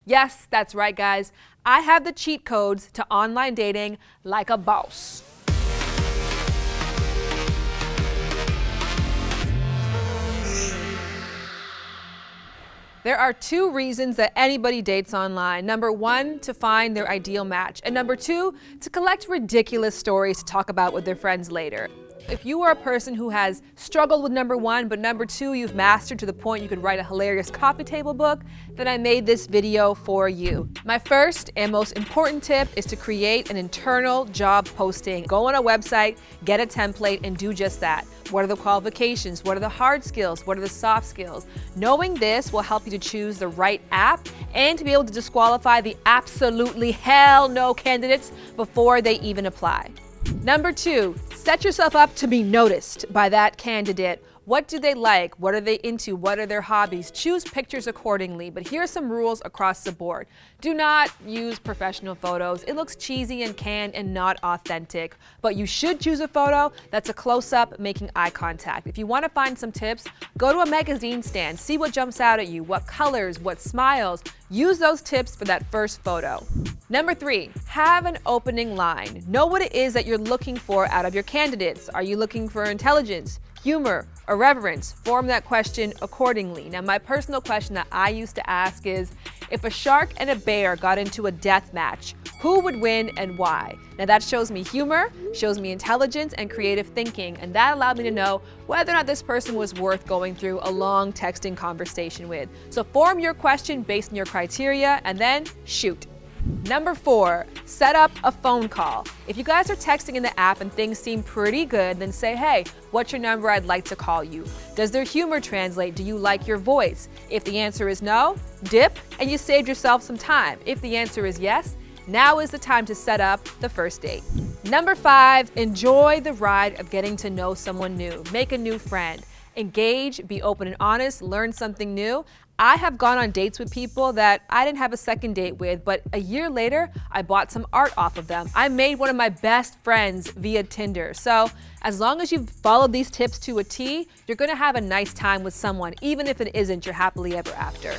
Yes, that's right, guys. I have the cheat codes to online dating like a boss. There are 2 reasons that anybody dates online. Number 1, to find their ideal match. And number 2, to collect ridiculous stories to talk about with their friends later. If you are a person who has struggled with number 1, but number 2 you've mastered to the point you could write a hilarious coffee table book, then I made this video for you. My first and most important tip is to create an internal job posting. Go on a website, get a template, and do just that. What are the qualifications? What are the hard skills? What are the soft skills? Knowing this will help you to choose the right app and to be able to disqualify the absolutely hell no candidates before they even apply. Number 2, set yourself up to be noticed by that candidate. What do they like? What are they into? What are their hobbies? Choose pictures accordingly, but here are some rules across the board. Do not use professional photos. It looks cheesy and canned and not authentic, but you should choose a photo that's a close-up making eye contact. If you want to find some tips, go to a magazine stand, see what jumps out at you, what colors, what smiles. Use those tips for that first photo. Number 3, have an opening line. Know what it is that you're looking for out of your candidates. Are you looking for intelligence, humor, irreverence? Form that question accordingly. Now, my personal question that I used to ask is, if a shark and a bear got into a death match, who would win and why? Now that shows me humor, shows me intelligence and creative thinking, and that allowed me to know whether or not this person was worth going through a long texting conversation with. So form your question based on your criteria and then shoot. Number 4, set up a phone call. If you guys are texting in the app and things seem pretty good, then say, hey, what's your number? I'd like to call you. Does their humor translate? Do you like your voice? If the answer is no, dip and you saved yourself some time. If the answer is yes, now is the time to set up the first date. Number 5, enjoy the ride of getting to know someone new. Make a new friend. Engage, be open and honest, learn something new. I have gone on dates with people that I didn't have a second date with, but a year later, I bought some art off of them. I made one of my best friends via Tinder. So as long as you've followed these tips to a T, you're gonna have a nice time with someone, even if it isn't your happily ever after.